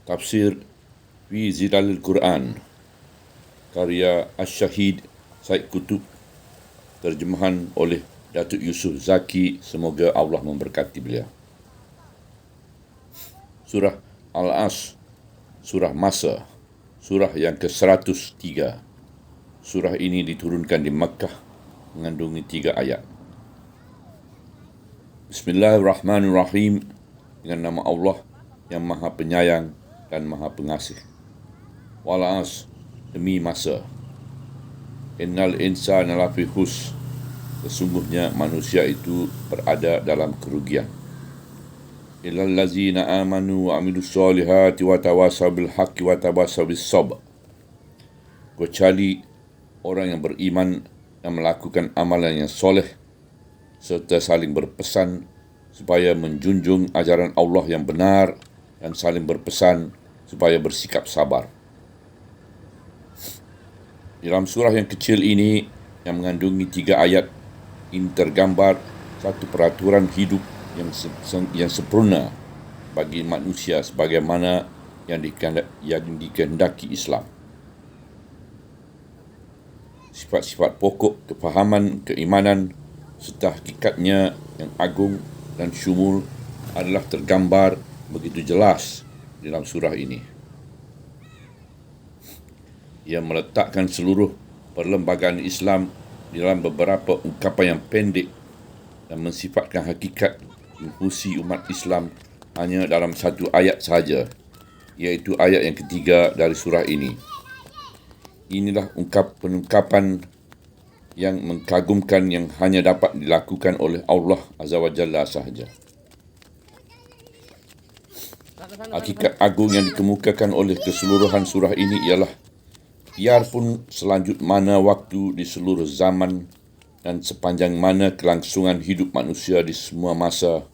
Tafsir fi Zilalil Quran, karya Asy-Syahid Said Qutb, terjemahan oleh Datuk Yusof Zaki, semoga Allah memberkati beliau. Surah Al-As, surah masa, surah yang ke-103. Surah ini diturunkan di Makkah, mengandungi 3 ayat. Bismillahirrahmanirrahim, dengan nama Allah yang Maha Penyayang dan Maha Pengasih. Wal-As, demi masa. Innal insana lafi khusr, sesungguhnya manusia itu berada dalam kerugian. Illal ladzina amanu wa amilus solihati wa tawasaw bil haqqi wa tawasaw bis sabr. Kecuali orang yang beriman dan melakukan amalan yang soleh serta saling berpesan supaya menjunjung ajaran Allah yang benar dan saling berpesan supaya bersikap sabar. Dalam surah yang kecil ini yang mengandungi 3 ayat, ini tergambar satu peraturan hidup yang sempurna bagi manusia sebagaimana yang dikehendaki Islam. Sifat-sifat pokok kefahaman, keimanan serta hakikatnya yang agung dan syumul adalah tergambar begitu jelas dalam surah ini. Ia meletakkan seluruh perlembagaan Islam dalam beberapa ungkapan yang pendek dan mensifatkan hakikat fungsi umat Islam hanya dalam satu ayat sahaja, iaitu ayat yang ketiga dari surah ini. Inilah penungkapan yang mengagumkan yang hanya dapat dilakukan oleh Allah Azza wa Jalla sahaja. Hakikat agung yang dikemukakan oleh keseluruhan surah ini ialah biarpun selanjut mana waktu di seluruh zaman dan sepanjang mana kelangsungan hidup manusia di semua masa,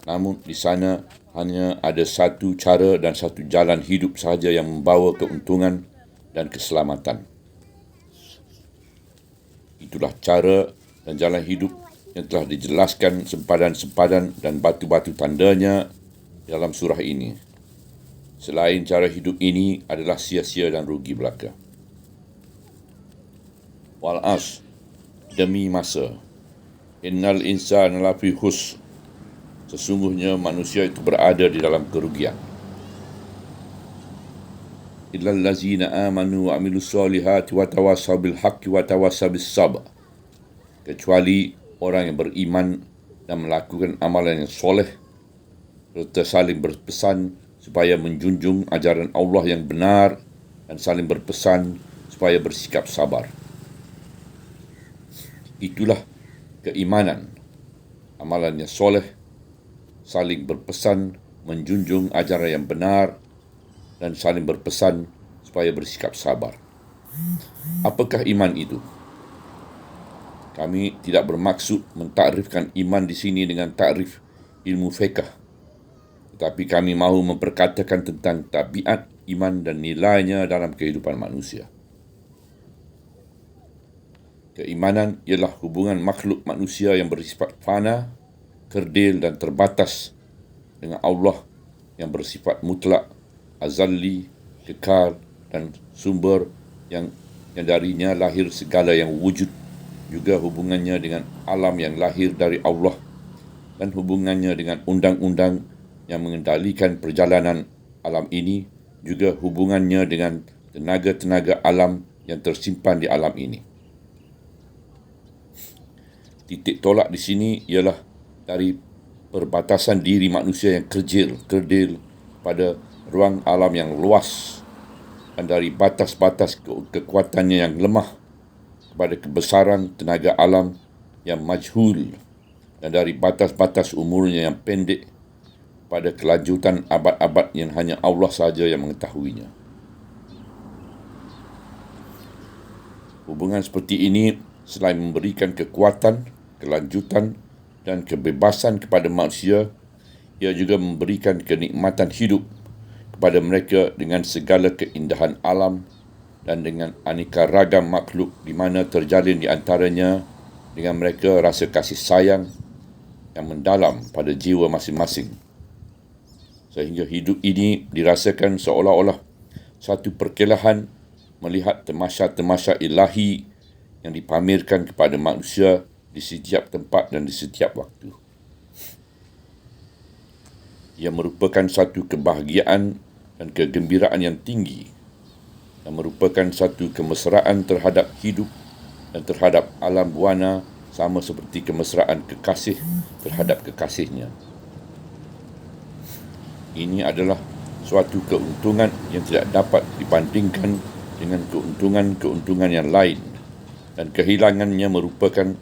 namun di sana hanya ada satu cara dan satu jalan hidup sahaja yang membawa keuntungan dan keselamatan. Itulah cara dan jalan hidup yang telah dijelaskan sempadan-sempadan dan batu-batu tandanya dalam surah ini. Selain cara hidup ini adalah sia-sia dan rugi belaka. Wal-As, demi masa. Innal insana lafi khusr, sesungguhnya manusia itu berada di dalam kerugian. Illal ladzina amanu wa amilus solihati wa tawasaw bil haqqi wa tawasaw bis sabr. Kecuali orang yang beriman dan melakukan amalan yang soleh serta saling berpesan supaya menjunjung ajaran Allah yang benar dan saling berpesan supaya bersikap sabar. Itulah keimanan, amalan yang soleh, saling berpesan, menjunjung ajaran yang benar dan saling berpesan supaya bersikap sabar. Apakah iman itu? Kami tidak bermaksud mentakrifkan iman di sini dengan takrif ilmu fiqh, tetapi kami mahu memperkatakan tentang tabiat iman dan nilainya dalam kehidupan manusia. Keimanan ialah hubungan makhluk manusia yang bersifat fana, kerdil dan terbatas dengan Allah yang bersifat mutlak, azali, kekal dan sumber yang darinya lahir segala yang wujud, juga hubungannya dengan alam yang lahir dari Allah dan hubungannya dengan undang-undang yang mengendalikan perjalanan alam ini, juga hubungannya dengan tenaga-tenaga alam yang tersimpan di alam ini. Titik tolak di sini ialah dari perbatasan diri manusia yang kerdil pada ruang alam yang luas dan dari batas-batas kekuatannya yang lemah kepada kebesaran tenaga alam yang majhul dan dari batas-batas umurnya yang pendek pada kelanjutan abad-abad yang hanya Allah sahaja yang mengetahuinya. Hubungan seperti ini selain memberikan kekuatan, kelanjutan dan kebebasan kepada manusia, ia juga memberikan kenikmatan hidup kepada mereka dengan segala keindahan alam dan dengan aneka ragam makhluk di mana terjalin di antaranya dengan mereka rasa kasih sayang yang mendalam pada jiwa masing-masing. sehingga hidup ini dirasakan seolah-olah satu perkelahan melihat tamasya-tamasya ilahi yang dipamerkan kepada manusia di setiap tempat dan di setiap waktu. Ia merupakan satu kebahagiaan dan kegembiraan yang tinggi dan merupakan satu kemesraan terhadap hidup dan terhadap alam buana, sama seperti kemesraan kekasih terhadap kekasihnya. Ini adalah suatu keuntungan yang tidak dapat dibandingkan dengan keuntungan-keuntungan yang lain, dan kehilangannya merupakan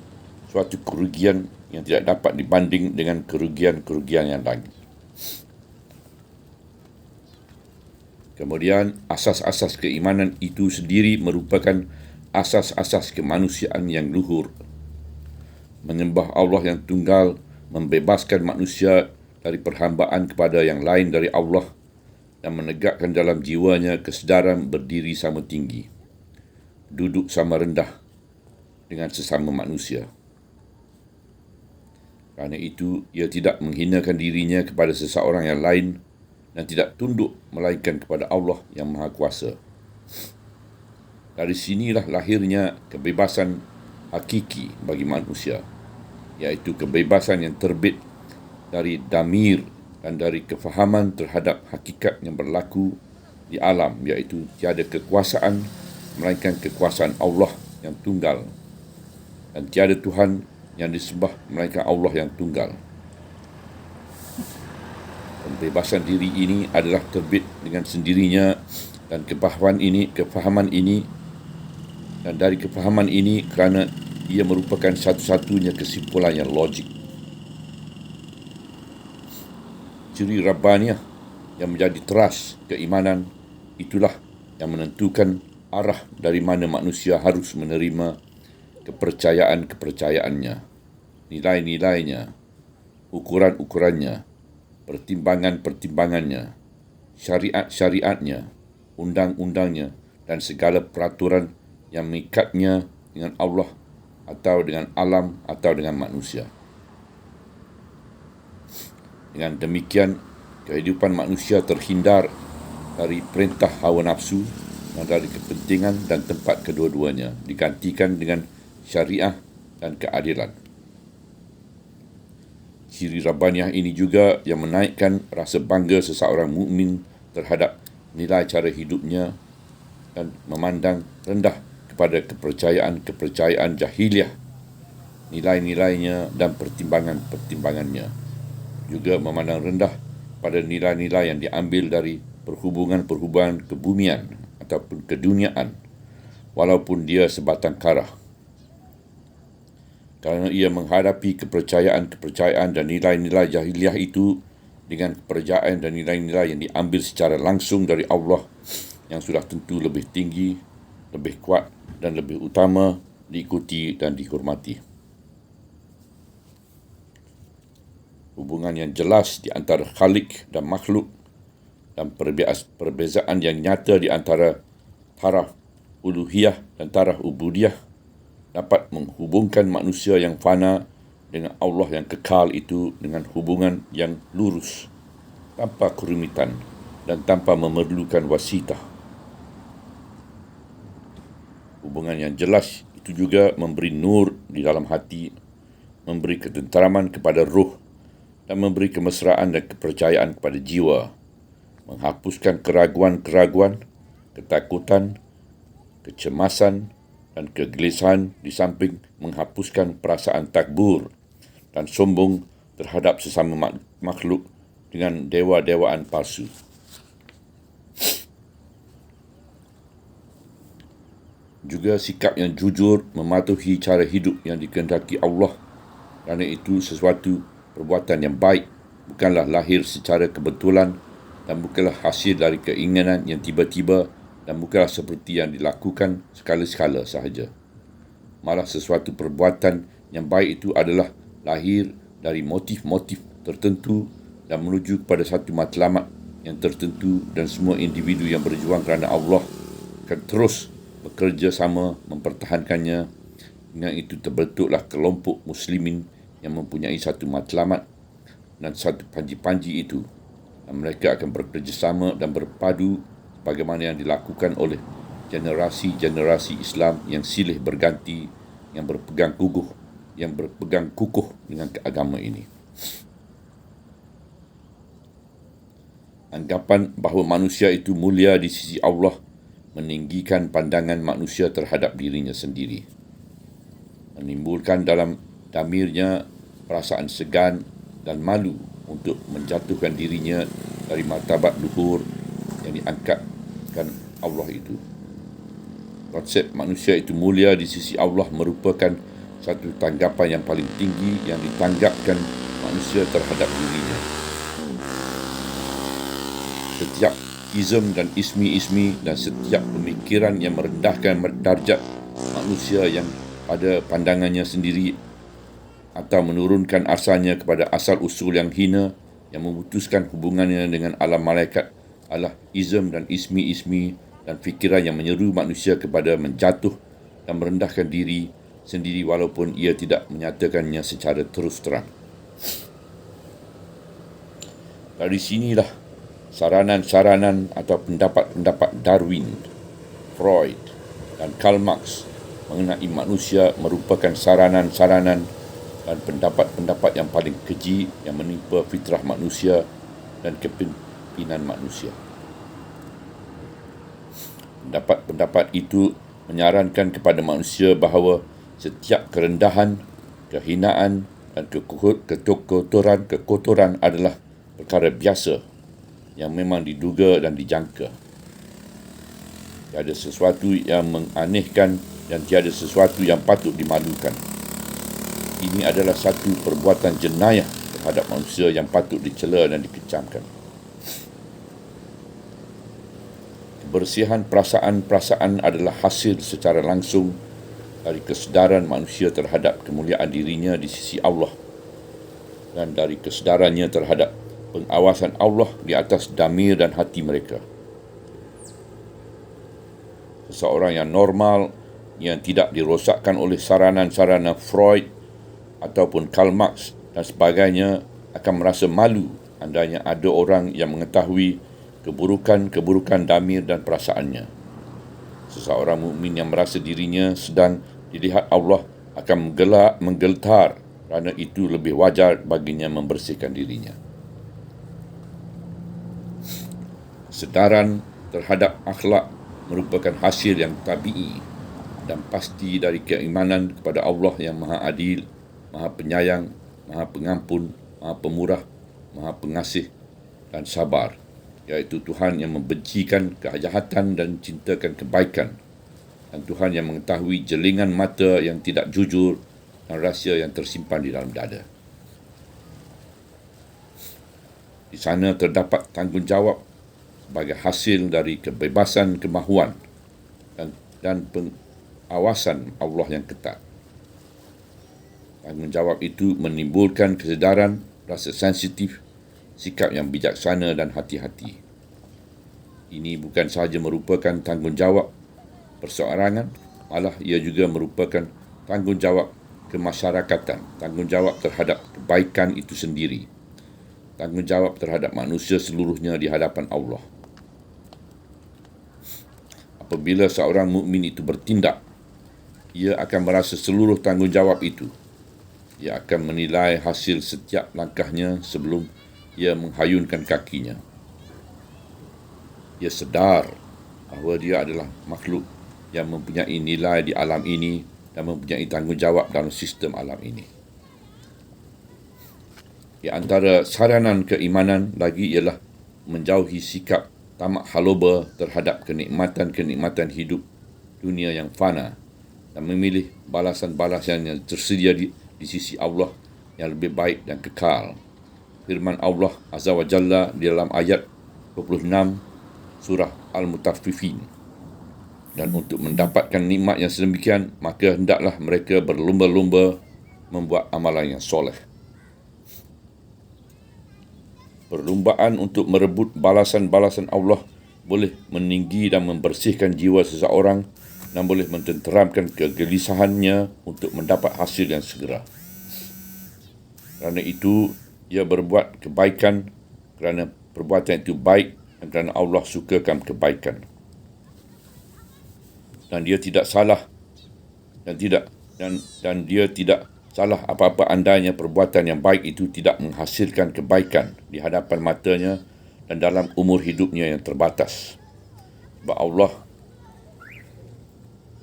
suatu kerugian yang tidak dapat dibanding dengan kerugian-kerugian yang lain. Kemudian, asas-asas keimanan itu sendiri merupakan asas-asas kemanusiaan yang luhur. Menyembah Allah yang tunggal membebaskan manusia dari perhambaan kepada yang lain dari Allah dan menegakkan dalam jiwanya kesedaran berdiri sama tinggi, duduk sama rendah dengan sesama manusia. Kerana itu, ia tidak menghinakan dirinya kepada seseorang yang lain dan tidak tunduk melainkan kepada Allah yang Maha Kuasa. Dari sinilah lahirnya kebebasan hakiki bagi manusia, iaitu kebebasan yang terbit dari damir dan dari kefahaman terhadap hakikat yang berlaku di alam, iaitu tiada kekuasaan melainkan kekuasaan Allah yang tunggal, dan tiada Tuhan yang disembah melainkan Allah yang tunggal. Pembebasan diri ini adalah terbit dengan sendirinya, dan kefahaman ini dan dari kefahaman ini kerana ia merupakan satu-satunya kesimpulan yang logik. Ciri Rabbaniyah yang menjadi teras keimanan itulah yang menentukan arah dari mana manusia harus menerima kepercayaan-kepercayaannya, nilai-nilainya, ukuran-ukurannya, pertimbangan-pertimbangannya, syariat-syariatnya, undang-undangnya, dan segala peraturan yang mengikatnya dengan Allah atau dengan alam atau dengan manusia. Dengan demikian, kehidupan manusia terhindar dari perintah hawa nafsu dan dari kepentingan dan tempat kedua-duanya, digantikan dengan syariah dan keadilan. Ciri Rabbaniyah ini juga yang menaikkan rasa bangga seseorang mukmin terhadap nilai cara hidupnya dan memandang rendah kepada kepercayaan-kepercayaan jahiliyah, nilai-nilainya dan pertimbangan-pertimbangannya. Juga memandang rendah pada nilai-nilai yang diambil dari perhubungan-perhubungan kebumian ataupun keduniaan, walaupun dia sebatang kara. Kerana ia menghadapi kepercayaan-kepercayaan dan nilai-nilai jahiliyah itu dengan kepercayaan dan nilai-nilai yang diambil secara langsung dari Allah yang sudah tentu lebih tinggi, lebih kuat dan lebih utama diikuti dan dihormati. Hubungan yang jelas di antara Khalik dan makhluk dan perbezaan yang nyata di antara taraf uluhiyah dan taraf ubudiyah dapat menghubungkan manusia yang fana dengan Allah yang kekal itu dengan hubungan yang lurus, tanpa kerumitan dan tanpa memerlukan wasitah. Hubungan yang jelas itu juga memberi nur di dalam hati, memberi ketenteraman kepada ruh, dan memberi kemesraan dan kepercayaan kepada jiwa, menghapuskan keraguan-keraguan, ketakutan, kecemasan, dan kegelisahan, di samping menghapuskan perasaan takbur dan sombong terhadap sesama makhluk dengan dewa-dewaan palsu. Juga sikap yang jujur mematuhi cara hidup yang dikehendaki Allah, kerana itu sesuatu perbuatan yang baik bukanlah lahir secara kebetulan dan bukanlah hasil dari keinginan yang tiba-tiba dan bukanlah seperti yang dilakukan sekala-sekala sahaja. Malah sesuatu perbuatan yang baik itu adalah lahir dari motif-motif tertentu dan menuju kepada satu matlamat yang tertentu, dan semua individu yang berjuang kerana Allah akan terus bekerja sama mempertahankannya. Dengan itu terbentuklah kelompok muslimin yang mempunyai satu matlamat dan satu panji-panji itu, dan mereka akan bekerjasama dan berpadu bagaimana yang dilakukan oleh generasi-generasi Islam yang silih berganti, yang berpegang kukuh dengan agama ini. Anggapan bahawa manusia itu mulia di sisi Allah meninggikan pandangan manusia terhadap dirinya sendiri, menimbulkan dalam damirnya perasaan segan dan malu untuk menjatuhkan dirinya dari martabat luhur yang diangkatkan Allah itu. Konsep manusia itu mulia di sisi Allah merupakan satu tanggapan yang paling tinggi yang ditanggapkan manusia terhadap dirinya. Setiap ism dan ismi dan setiap pemikiran yang merendahkan darjat manusia yang pada pandangannya sendiri atau menurunkan asalnya kepada asal usul yang hina yang memutuskan hubungannya dengan alam malaikat adalah ism dan ismi dan fikiran yang menyeru manusia kepada menjatuh dan merendahkan diri sendiri walaupun ia tidak menyatakannya secara terus terang. Dari sinilah saranan-saranan atau pendapat-pendapat Darwin, Freud dan Karl Marx mengenai manusia merupakan saranan-saranan dan pendapat-pendapat yang paling keji yang menimpa fitrah manusia dan kepimpinan manusia. Pendapat-pendapat itu menyarankan kepada manusia bahawa setiap kerendahan, kehinaan dan kekotoran adalah perkara biasa yang memang diduga dan dijangka. Tiada sesuatu yang menganehkan dan tiada sesuatu yang patut dimalukan. Ini adalah satu perbuatan jenayah terhadap manusia yang patut dicela dan dikecamkan. Kebersihan perasaan-perasaan adalah hasil secara langsung dari kesedaran manusia terhadap kemuliaan dirinya di sisi Allah dan dari kesedarannya terhadap pengawasan Allah di atas damir dan hati mereka. Seseorang yang normal, yang tidak dirosakkan oleh saranan-sarana Freud ataupun Karl Marx dan sebagainya akan merasa malu andainya ada orang yang mengetahui keburukan-keburukan damir dan perasaannya. Seseorang mukmin yang merasa dirinya sedang dilihat Allah akan menggetar kerana itu lebih wajar baginya membersihkan dirinya. Kesedaran terhadap akhlak merupakan hasil yang tabi'i dan pasti dari keimanan kepada Allah yang Maha Adil, Maha Penyayang, Maha Pengampun, Maha Pemurah, Maha Pengasih dan Sabar, iaitu Tuhan yang membencikan kejahatan dan cintakan kebaikan, dan Tuhan yang mengetahui jelingan mata yang tidak jujur dan rahsia yang tersimpan di dalam dada. Di sana terdapat tanggungjawab sebagai hasil dari kebebasan kemahuan dan pengawasan Allah yang ketat. Tanggungjawab itu menimbulkan kesedaran, rasa sensitif, sikap yang bijaksana dan hati-hati. Ini bukan sahaja merupakan tanggungjawab perseorangan, malah ia juga merupakan tanggungjawab kemasyarakatan, tanggungjawab terhadap kebaikan itu sendiri, tanggungjawab terhadap manusia seluruhnya di hadapan Allah. Apabila seorang mukmin itu bertindak, ia akan merasa seluruh tanggungjawab itu. Ia akan menilai hasil setiap langkahnya sebelum ia menghayunkan kakinya. Ia sedar bahawa dia adalah makhluk yang mempunyai nilai di alam ini dan mempunyai tanggungjawab dalam sistem alam ini. Di antara saranan keimanan lagi ialah menjauhi sikap tamak haloba terhadap kenikmatan-kenikmatan hidup dunia yang fana dan memilih balasan-balasan yang tersedia di sisi Allah yang lebih baik dan kekal. Firman Allah Azza wa Jalla di dalam ayat 26 surah Al-Mutaffifin. Dan untuk mendapatkan nikmat yang sedemikian, maka hendaklah mereka berlumba-lumba membuat amalan yang soleh. Perlumbaan untuk merebut balasan-balasan Allah boleh meninggi dan membersihkan jiwa seseorang dan boleh mententeramkan kegelisahannya untuk mendapat hasil yang segera. Kerana itu, ia berbuat kebaikan kerana perbuatan itu baik dan kerana Allah sukakan kebaikan. Dan dia tidak salah dan dia tidak salah apa-apa andainya perbuatan yang baik itu tidak menghasilkan kebaikan di hadapan matanya dan dalam umur hidupnya yang terbatas. Sebab Allah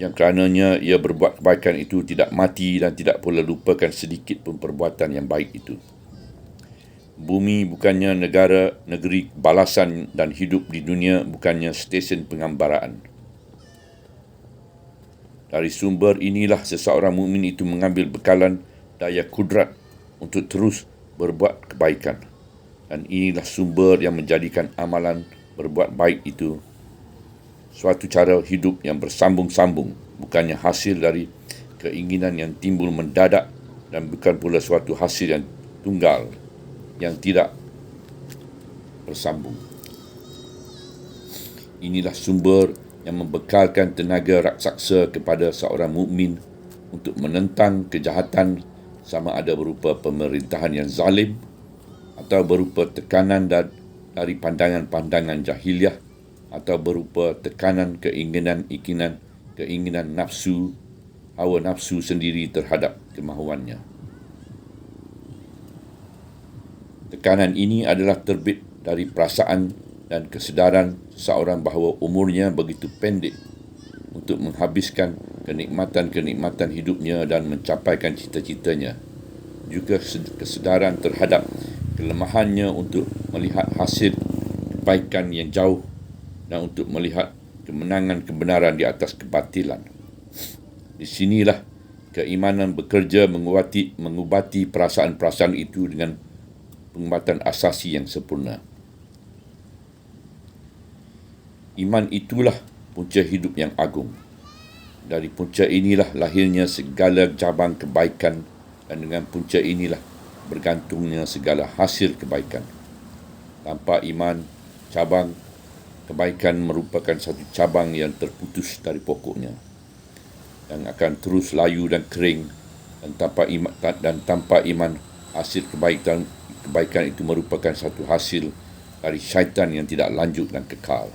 yang kerananya ia berbuat kebaikan itu tidak mati dan tidak pula lupakan sedikit pun perbuatan yang baik itu. Bumi bukannya negeri balasan dan hidup di dunia bukannya stesen penggambaraan. Dari sumber inilah seseorang mukmin itu mengambil bekalan daya kudrat untuk terus berbuat kebaikan. Dan inilah sumber yang menjadikan amalan berbuat baik itu suatu cara hidup yang bersambung-sambung, bukannya hasil dari keinginan yang timbul mendadak dan bukan pula suatu hasil yang tunggal yang tidak bersambung. Inilah sumber yang membekalkan tenaga raksasa kepada seorang mukmin untuk menentang kejahatan, sama ada berupa pemerintahan yang zalim atau berupa tekanan dari pandangan-pandangan jahiliah atau berupa tekanan keinginan nafsu, hawa nafsu sendiri terhadap kemahuannya. Tekanan ini adalah terbit dari perasaan dan kesedaran seorang bahawa umurnya begitu pendek untuk menghabiskan kenikmatan-kenikmatan hidupnya dan mencapaikan cita-citanya. Juga kesedaran terhadap kelemahannya untuk melihat hasil kebaikan yang jauh dan untuk melihat kemenangan kebenaran di atas kebatilan. Di sinilah keimanan bekerja mengubati perasaan-perasaan itu dengan pengubatan asasi yang sempurna. Iman itulah punca hidup yang agung. Dari punca inilah lahirnya segala cabang kebaikan dan dengan punca inilah bergantungnya segala hasil kebaikan. Tanpa iman, cabang kebaikan merupakan satu cabang yang terputus dari pokoknya dan akan terus layu dan kering, dan tanpa iman hasil kebaikan itu merupakan satu hasil dari syaitan yang tidak lanjut dan kekal.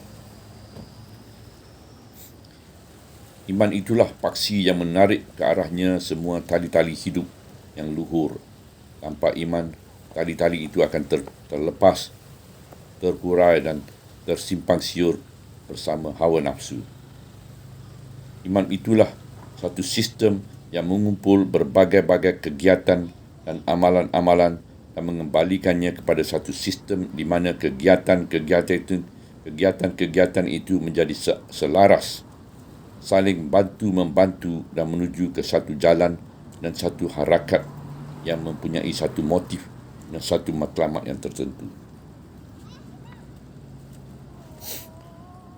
Iman itulah paksi yang menarik ke arahnya semua tali-tali hidup yang luhur. Tanpa iman, tali-tali itu akan terlepas, terhurai dan tersimpang siur bersama hawa nafsu. Iman itulah satu sistem yang mengumpul berbagai-bagai kegiatan dan amalan-amalan dan mengembalikannya kepada satu sistem di mana kegiatan-kegiatan itu menjadi selaras, saling bantu-membantu dan menuju ke satu jalan dan satu harakat yang mempunyai satu motif dan satu matlamat yang tertentu.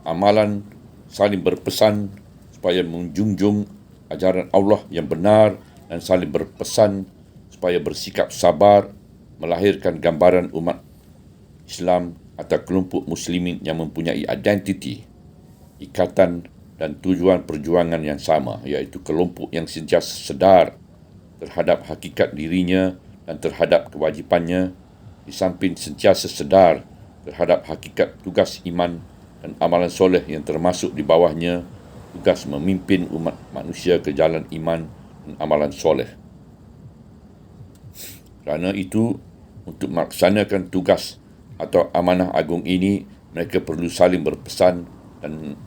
Amalan saling berpesan supaya menjunjung ajaran Allah yang benar dan saling berpesan supaya bersikap sabar, melahirkan gambaran umat Islam atau kelompok muslimin yang mempunyai identiti, ikatan dan tujuan perjuangan yang sama, iaitu kelompok yang sentiasa sedar terhadap hakikat dirinya dan terhadap kewajipannya, di samping sentiasa sedar terhadap hakikat tugas iman dan amalan soleh yang termasuk di bawahnya tugas memimpin umat manusia ke jalan iman dan amalan soleh. Kerana itu, untuk melaksanakan tugas atau amanah agung ini, mereka perlu saling berpesan dan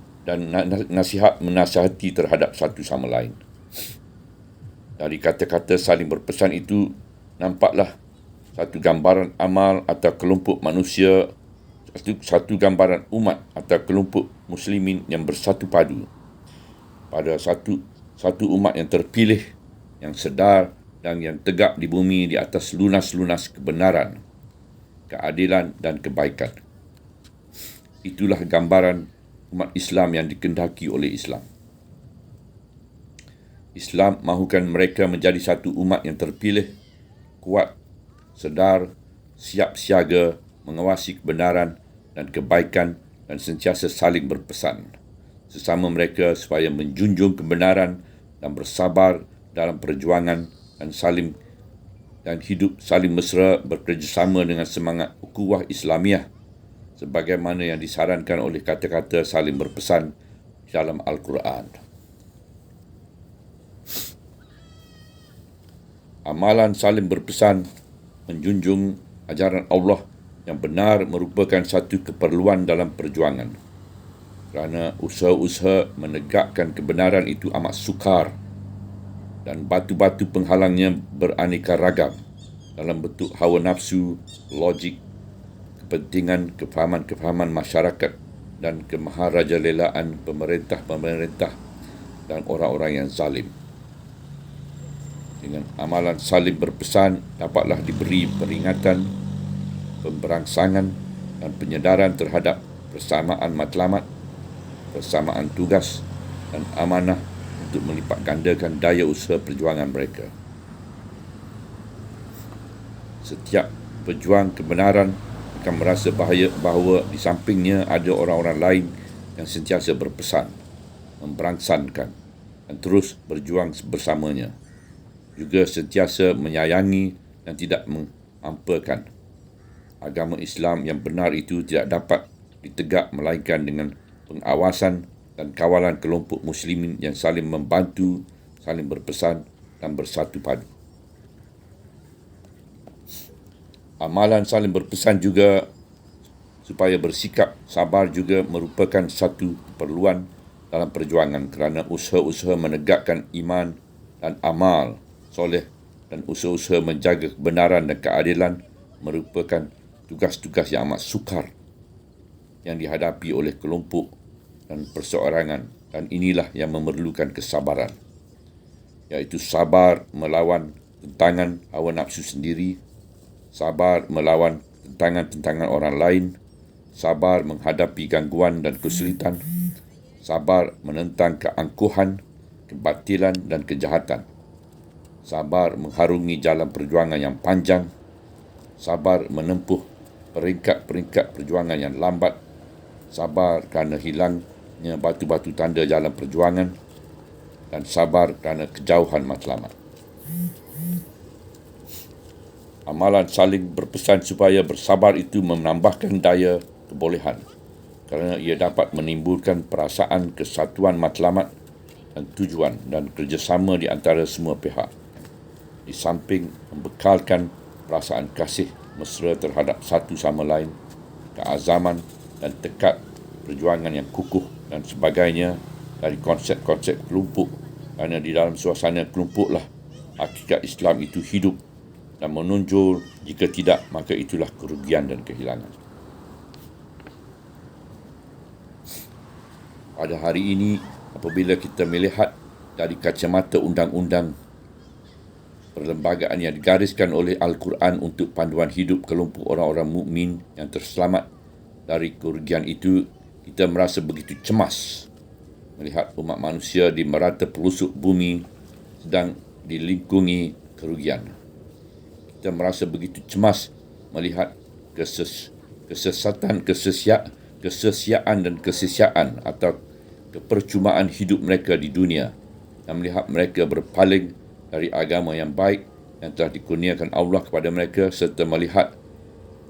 menasihati terhadap satu sama lain. Dari kata-kata saling berpesan itu, nampaklah satu gambaran amal atau kelompok manusia, satu gambaran umat atau kelompok muslimin yang bersatu padu pada satu umat yang terpilih, yang sedar dan yang tegak di bumi di atas lunas-lunas kebenaran, keadilan dan kebaikan. Itulah gambaran umat Islam yang dikehendaki oleh Islam. Islam mahukan mereka menjadi satu umat yang terpilih, kuat, sedar, siap siaga, mengawasi kebenaran dan kebaikan dan sentiasa saling berpesan sesama mereka supaya menjunjung kebenaran dan bersabar dalam perjuangan dan hidup saling mesra bekerjasama dengan semangat ukhuwah Islamiah sebagaimana yang disarankan oleh kata-kata saling berpesan dalam Al-Quran. Amalan saling berpesan menjunjung ajaran Allah yang benar merupakan satu keperluan dalam perjuangan, kerana usaha-usaha menegakkan kebenaran itu amat sukar dan batu-batu penghalangnya beraneka ragam dalam bentuk hawa nafsu, logik, kepentingan, kefahaman-kefahaman masyarakat dan kemaharajalelaan pemerintah-pemerintah dan orang-orang yang zalim. Dengan amalan saling berpesan dapatlah diberi peringatan, pemberangsangan dan penyedaran terhadap persamaan matlamat, persamaan tugas dan amanah untuk melipat gandakan daya usaha perjuangan mereka. Setiap pejuang kebenaran akan merasa bahawa di sampingnya ada orang-orang lain yang sentiasa berpesan, memberangsankan dan terus berjuang bersamanya. Juga sentiasa menyayangi dan tidak mengampakan. Agama Islam yang benar itu tidak dapat ditegak melainkan dengan pengawasan dan kawalan kelompok muslimin yang saling membantu, saling berpesan dan bersatu padu. Amalan saling berpesan juga supaya bersikap sabar juga merupakan satu keperluan dalam perjuangan, kerana usaha-usaha menegakkan iman dan amal soleh dan usaha-usaha menjaga kebenaran dan keadilan merupakan tugas-tugas yang amat sukar yang dihadapi oleh kelompok dan perseorangan, dan inilah yang memerlukan kesabaran, iaitu sabar melawan tentangan hawa nafsu sendiri, sabar melawan tentangan-tentangan orang lain, sabar menghadapi gangguan dan kesulitan, sabar menentang keangkuhan, kebatilan dan kejahatan, sabar mengharungi jalan perjuangan yang panjang, sabar menempuh peringkat-peringkat perjuangan yang lambat, sabar kerana hilangnya batu-batu tanda jalan perjuangan, dan sabar kerana kejauhan matlamat. Amalan saling berpesan supaya bersabar itu menambahkan daya kebolehan, kerana ia dapat menimbulkan perasaan kesatuan matlamat dan tujuan dan kerjasama di antara semua pihak, di samping membekalkan perasaan kasih mesra terhadap satu sama lain, keazaman dan tekad perjuangan yang kukuh dan sebagainya dari konsep-konsep kelompok, kerana di dalam suasana kelompoklah hakikat Islam itu hidup dan menonjol. Jika tidak, maka itulah kerugian dan kehilangan. Pada hari ini, apabila kita melihat dari kacamata undang-undang perlembagaan yang digariskan oleh Al-Quran untuk panduan hidup kelompok orang-orang mukmin yang terselamat dari kerugian itu, kita merasa begitu cemas melihat umat manusia di merata pelosok bumi sedang dilingkungi kerugian. Kita merasa begitu cemas melihat kesesiaan dan kesesiaan atau kepercumaan hidup mereka di dunia, dan melihat mereka berpaling dari agama yang baik yang telah dikurniakan Allah kepada mereka, serta melihat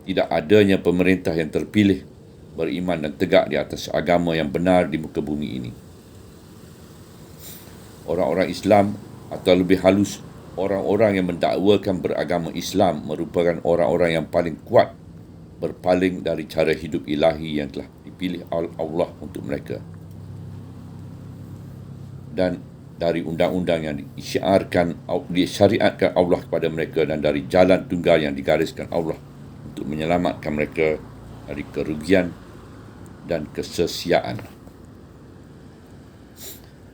tidak adanya pemerintah yang terpilih, beriman dan tegak di atas agama yang benar di muka bumi ini. Orang-orang Islam, atau lebih halus, orang-orang yang mendakwakan beragama Islam, merupakan orang-orang yang paling kuat berpaling dari cara hidup ilahi yang telah dipilih Allah untuk mereka, dan dari undang-undang yang disyariatkan Allah kepada mereka, dan dari jalan tunggal yang digariskan Allah untuk menyelamatkan mereka dari kerugian dan kesesiaan.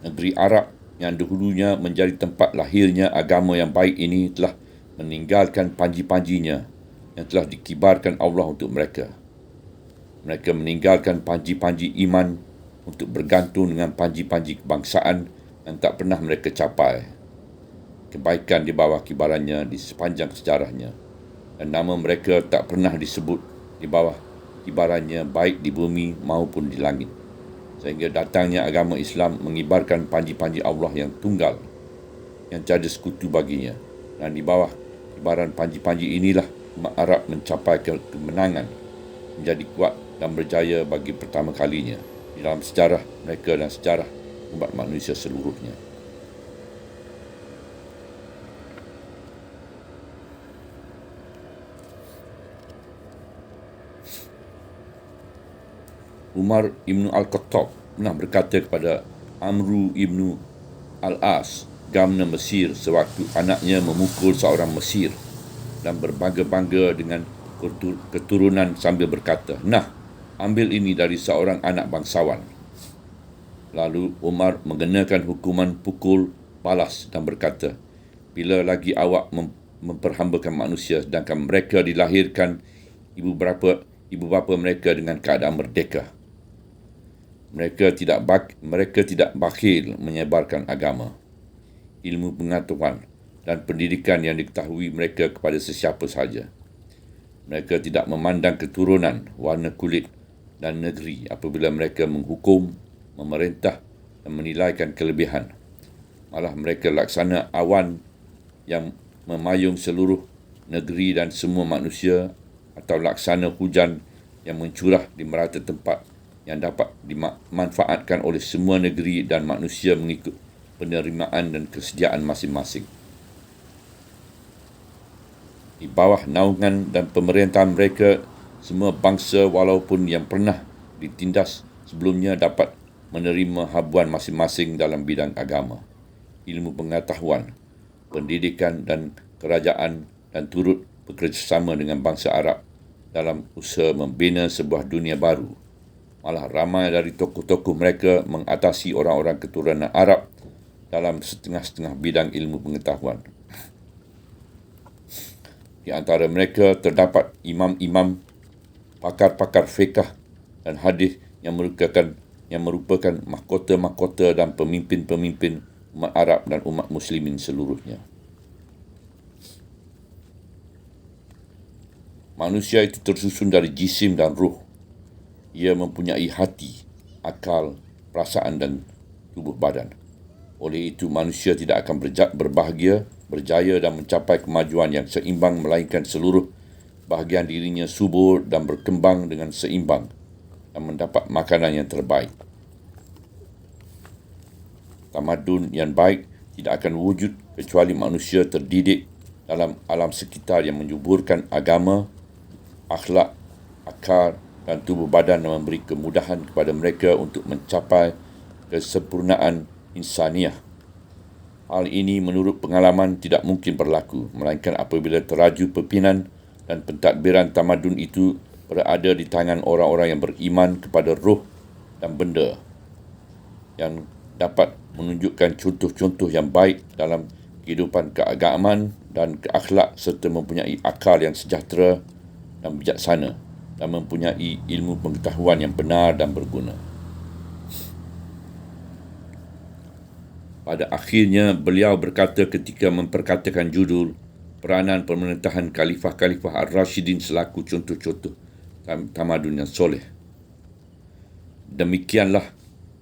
Negeri Arab yang dahulunya menjadi tempat lahirnya agama yang baik ini telah meninggalkan panji-panjinya yang telah dikibarkan Allah untuk mereka. Mereka meninggalkan panji-panji iman untuk bergantung dengan panji-panji kebangsaan yang tak pernah mereka capai. Kebaikan di bawah kibarannya di sepanjang sejarahnya, dan nama mereka tak pernah disebut di bawah kibarannya baik di bumi maupun di langit, sehingga datangnya agama Islam mengibarkan panji-panji Allah yang tunggal, yang tiada sekutu baginya, dan di bawah kibaran panji-panji inilah umat Arab mencapai kemenangan, menjadi kuat dan berjaya bagi pertama kalinya di dalam sejarah mereka dan sejarah umat manusia seluruhnya. Umar ibn al-Khattab pernah berkata kepada Amru ibn al-As, Gamna Mesir, sewaktu anaknya memukul seorang Mesir dan berbangga-bangga dengan keturunan sambil berkata, "Nah, ambil ini dari seorang anak bangsawan." Lalu Umar mengenakan hukuman pukul balas dan berkata, "Bila lagi awak memperhambakan manusia sedangkan mereka dilahirkan ibu bapa mereka dengan keadaan merdeka. Mereka tidak bakhil menyebarkan agama, ilmu pengetahuan dan pendidikan yang diketahui mereka kepada sesiapa sahaja. Mereka tidak memandang keturunan, warna kulit dan negeri apabila mereka menghukum, memerintah dan menilaikan kelebihan. Malah mereka laksana awan yang memayung seluruh negeri dan semua manusia, atau laksana hujan yang mencurah di merata tempat yang dapat dimanfaatkan oleh semua negeri dan manusia mengikut penerimaan dan kesediaan masing-masing. Di bawah naungan dan pemerintahan mereka, semua bangsa walaupun yang pernah ditindas sebelumnya dapat menerima habuan masing-masing dalam bidang agama, ilmu pengetahuan, pendidikan dan kerajaan, dan turut bekerjasama dengan bangsa Arab dalam usaha membina sebuah dunia baru. Malah ramai dari tokoh-tokoh mereka mengatasi orang-orang keturunan Arab dalam setengah-setengah bidang ilmu pengetahuan. Di antara mereka terdapat imam-imam, pakar-pakar fiqh dan hadis yang merupakan mahkota-mahkota dan pemimpin-pemimpin umat Arab dan umat muslimin seluruhnya. Manusia itu tersusun dari jisim dan ruh. Ia mempunyai hati, akal, perasaan dan tubuh badan. Oleh itu, manusia tidak akan berbahagia, berjaya dan mencapai kemajuan yang seimbang melainkan seluruh bahagian dirinya subur dan berkembang dengan seimbang dan mendapat makanan yang terbaik. Tamadun yang baik tidak akan wujud kecuali manusia terdidik dalam alam sekitar yang menyuburkan agama, akhlak, akal dan tubuh badan dan memberi kemudahan kepada mereka untuk mencapai kesempurnaan insaniah. Hal ini menurut pengalaman tidak mungkin berlaku, melainkan apabila teraju pimpinan dan pentadbiran tamadun itu berada di tangan orang-orang yang beriman kepada roh dan benda, yang dapat menunjukkan contoh-contoh yang baik dalam kehidupan keagamaan dan keakhlak, serta mempunyai akal yang sejahtera dan bijaksana, dan mempunyai ilmu pengetahuan yang benar dan berguna. Pada akhirnya, beliau berkata ketika memperkatakan judul peranan pemerintahan Khalifah-Khalifah Ar-Rashidin selaku contoh-contoh tamadun yang soleh. Demikianlah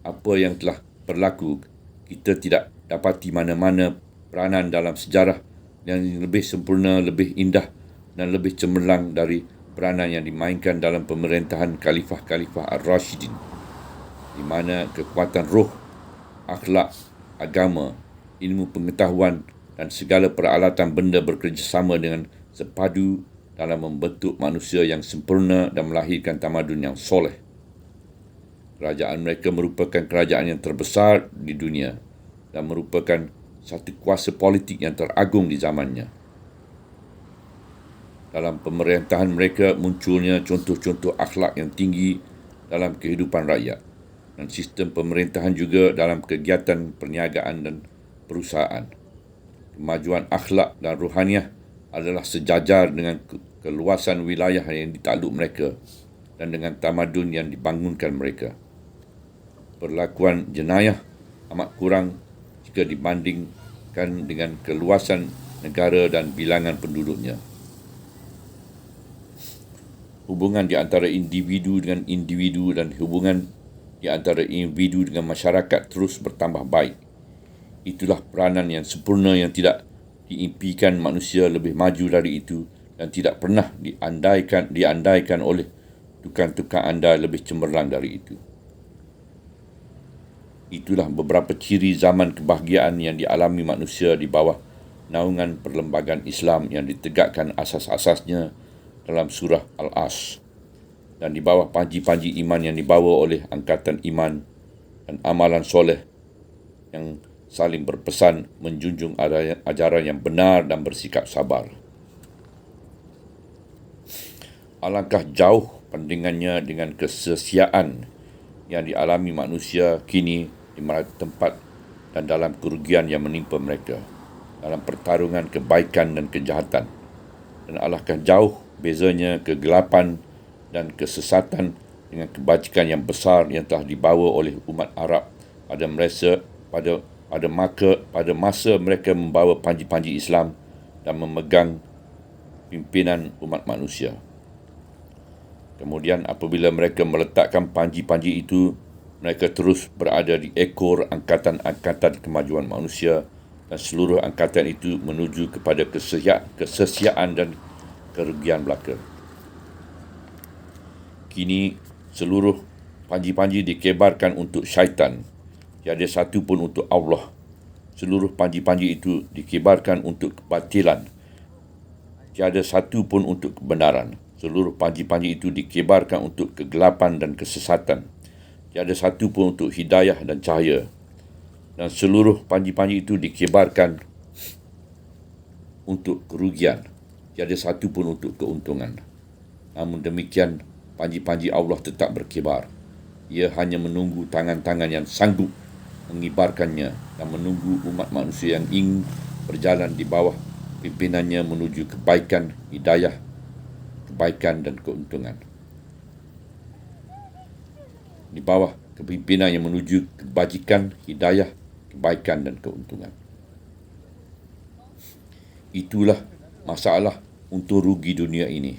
apa yang telah berlaku. Kita tidak dapati mana-mana peranan dalam sejarah yang lebih sempurna, lebih indah dan lebih cemerlang dari peranan yang dimainkan dalam pemerintahan Khalifah-Khalifah Ar-Rashidin, di mana kekuatan roh, akhlak, agama, ilmu pengetahuan dan segala peralatan benda bekerjasama dengan sepadu dalam membentuk manusia yang sempurna dan melahirkan tamadun yang soleh. Kerajaan mereka merupakan kerajaan yang terbesar di dunia dan merupakan satu kuasa politik yang teragung di zamannya. Dalam pemerintahan mereka munculnya contoh-contoh akhlak yang tinggi dalam kehidupan rakyat, dan sistem pemerintahan juga dalam kegiatan perniagaan dan perusahaan. Kemajuan akhlak dan rohaniah adalah sejajar dengan keluasan wilayah yang ditakluk mereka dan dengan tamadun yang dibangunkan mereka. Perlakuan jenayah amat kurang jika dibandingkan dengan keluasan negara dan bilangan penduduknya. Hubungan di antara individu dengan individu dan hubungan di antara individu dengan masyarakat terus bertambah baik. Itulah peranan yang sempurna yang tidak diimpikan manusia lebih maju dari itu dan tidak pernah diandaikan oleh tukang-tukang anda lebih cemerlang dari itu. Itulah beberapa ciri zaman kebahagiaan yang dialami manusia di bawah naungan perlembagaan Islam yang ditegakkan asas-asasnya dalam surah Al-As dan di bawah panji-panji iman yang dibawa oleh Angkatan Iman dan Amalan Soleh yang saling berpesan menjunjung ajaran yang benar dan bersikap sabar. Alangkah jauh bandingannya dengan kesia-siaan yang dialami manusia kini di mana tempat dan dalam kerugian yang menimpa mereka dalam pertarungan kebaikan dan kejahatan. Dan alangkah jauh bezanya kegelapan dan kesesatan dengan kebajikan yang besar yang telah dibawa oleh umat Arab pada masa mereka membawa panji-panji Islam dan memegang pimpinan umat manusia. Kemudian apabila mereka meletakkan panji-panji itu, mereka terus berada di ekor angkatan-angkatan kemajuan manusia dan seluruh angkatan itu menuju kepada kesesiaan dan kerugian belaka. Kini seluruh panji-panji dikebarkan untuk syaitan, tiada satu pun untuk Allah. Seluruh panji-panji itu dikebarkan untuk kebatilan, tiada satu pun untuk kebenaran. Seluruh panji-panji itu dikebarkan untuk kegelapan dan kesesatan, tiada satu pun untuk hidayah dan cahaya. Dan seluruh panji-panji itu dikebarkan untuk kerugian, tiada satu pun untuk keuntungan. Namun demikian, panji-panji Allah tetap berkibar. Ia hanya menunggu tangan-tangan yang sanggup mengibarkannya dan menunggu umat manusia yang ingin berjalan di bawah pimpinannya menuju kebaikan, hidayah, kebaikan dan keuntungan. Di bawah kepimpinan yang menuju kebajikan, hidayah, kebaikan dan keuntungan. Itulah masalah untung rugi dunia ini.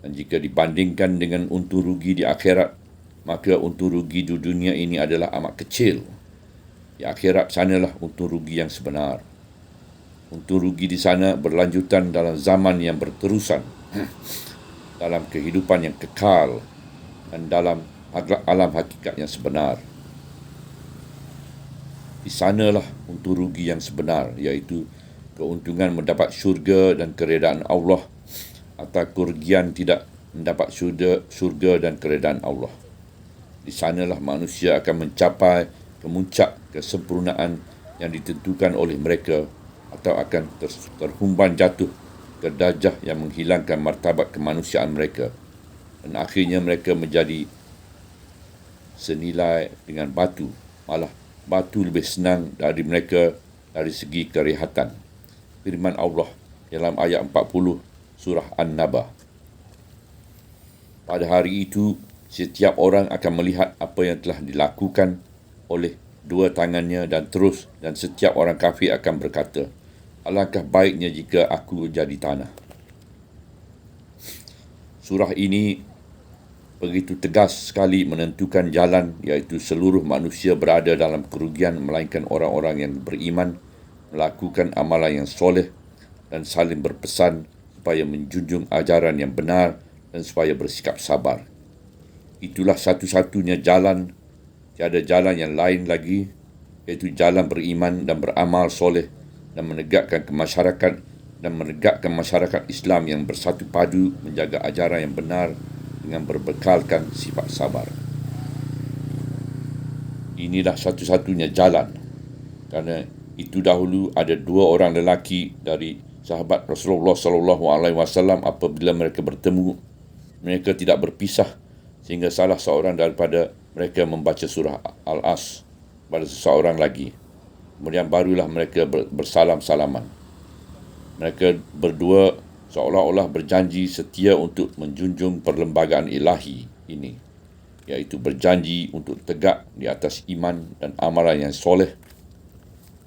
Dan jika dibandingkan dengan untung rugi di akhirat, maka untung rugi di dunia ini adalah amat kecil. Di akhirat sanalah untung rugi yang sebenar. Untung rugi di sana berlanjutan dalam zaman yang berterusan, dalam kehidupan yang kekal dan dalam alam hakikat yang sebenar. Di sanalah untung rugi yang sebenar, iaitu keuntungan mendapat syurga dan keredaan Allah atau kerugian tidak mendapat syurga dan keredaan Allah. Di sanalah manusia akan mencapai kemuncak kesempurnaan yang ditentukan oleh mereka atau akan terhumban jatuh ke darjah yang menghilangkan martabat kemanusiaan mereka dan akhirnya mereka menjadi senilai dengan batu. Malah batu lebih senang dari mereka dari segi kerehatan. Firman Allah dalam ayat 40 surah An-Naba. Pada hari itu, setiap orang akan melihat apa yang telah dilakukan oleh dua tangannya dan setiap orang kafir akan berkata, alangkah baiknya jika aku jadi tanah. Surah ini begitu tegas sekali menentukan jalan, iaitu seluruh manusia berada dalam kerugian melainkan orang-orang yang beriman, melakukan amalan yang soleh dan saling berpesan supaya menjunjung ajaran yang benar dan supaya bersikap sabar. Itulah satu-satunya jalan, tiada jalan yang lain lagi, iaitu jalan beriman dan beramal soleh dan menegakkan masyarakat Islam yang bersatu padu menjaga ajaran yang benar dengan berbekalkan sifat sabar. Inilah satu-satunya jalan, kerana itu dahulu ada dua orang lelaki dari sahabat Rasulullah SAW. Apabila mereka bertemu, mereka tidak berpisah sehingga salah seorang daripada mereka membaca surah Al-As pada seseorang lagi. Kemudian barulah mereka bersalam-salaman. Mereka berdua seolah-olah berjanji setia untuk menjunjung perlembagaan ilahi ini, iaitu berjanji untuk tegak di atas iman dan amalan yang soleh,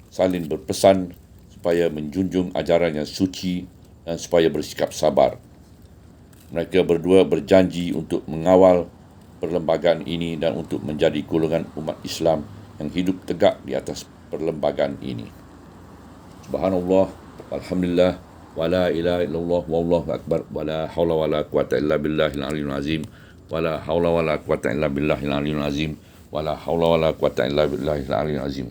saling berpesan supaya menjunjung ajaran yang suci dan supaya bersikap sabar. Mereka berdua berjanji untuk mengawal perlembagaan ini dan untuk menjadi golongan umat Islam yang hidup tegak di atas perlembagaan ini. Subhanallah, alhamdulillah, wa la ilaha illallah, wallahu akbar, wa la hawla wa la quwata illa billahil aliyyil azim. Wala haula wala quwata illa billahil aliyyil azim. Wala haula wala quwata illa billahil aliyyil azim.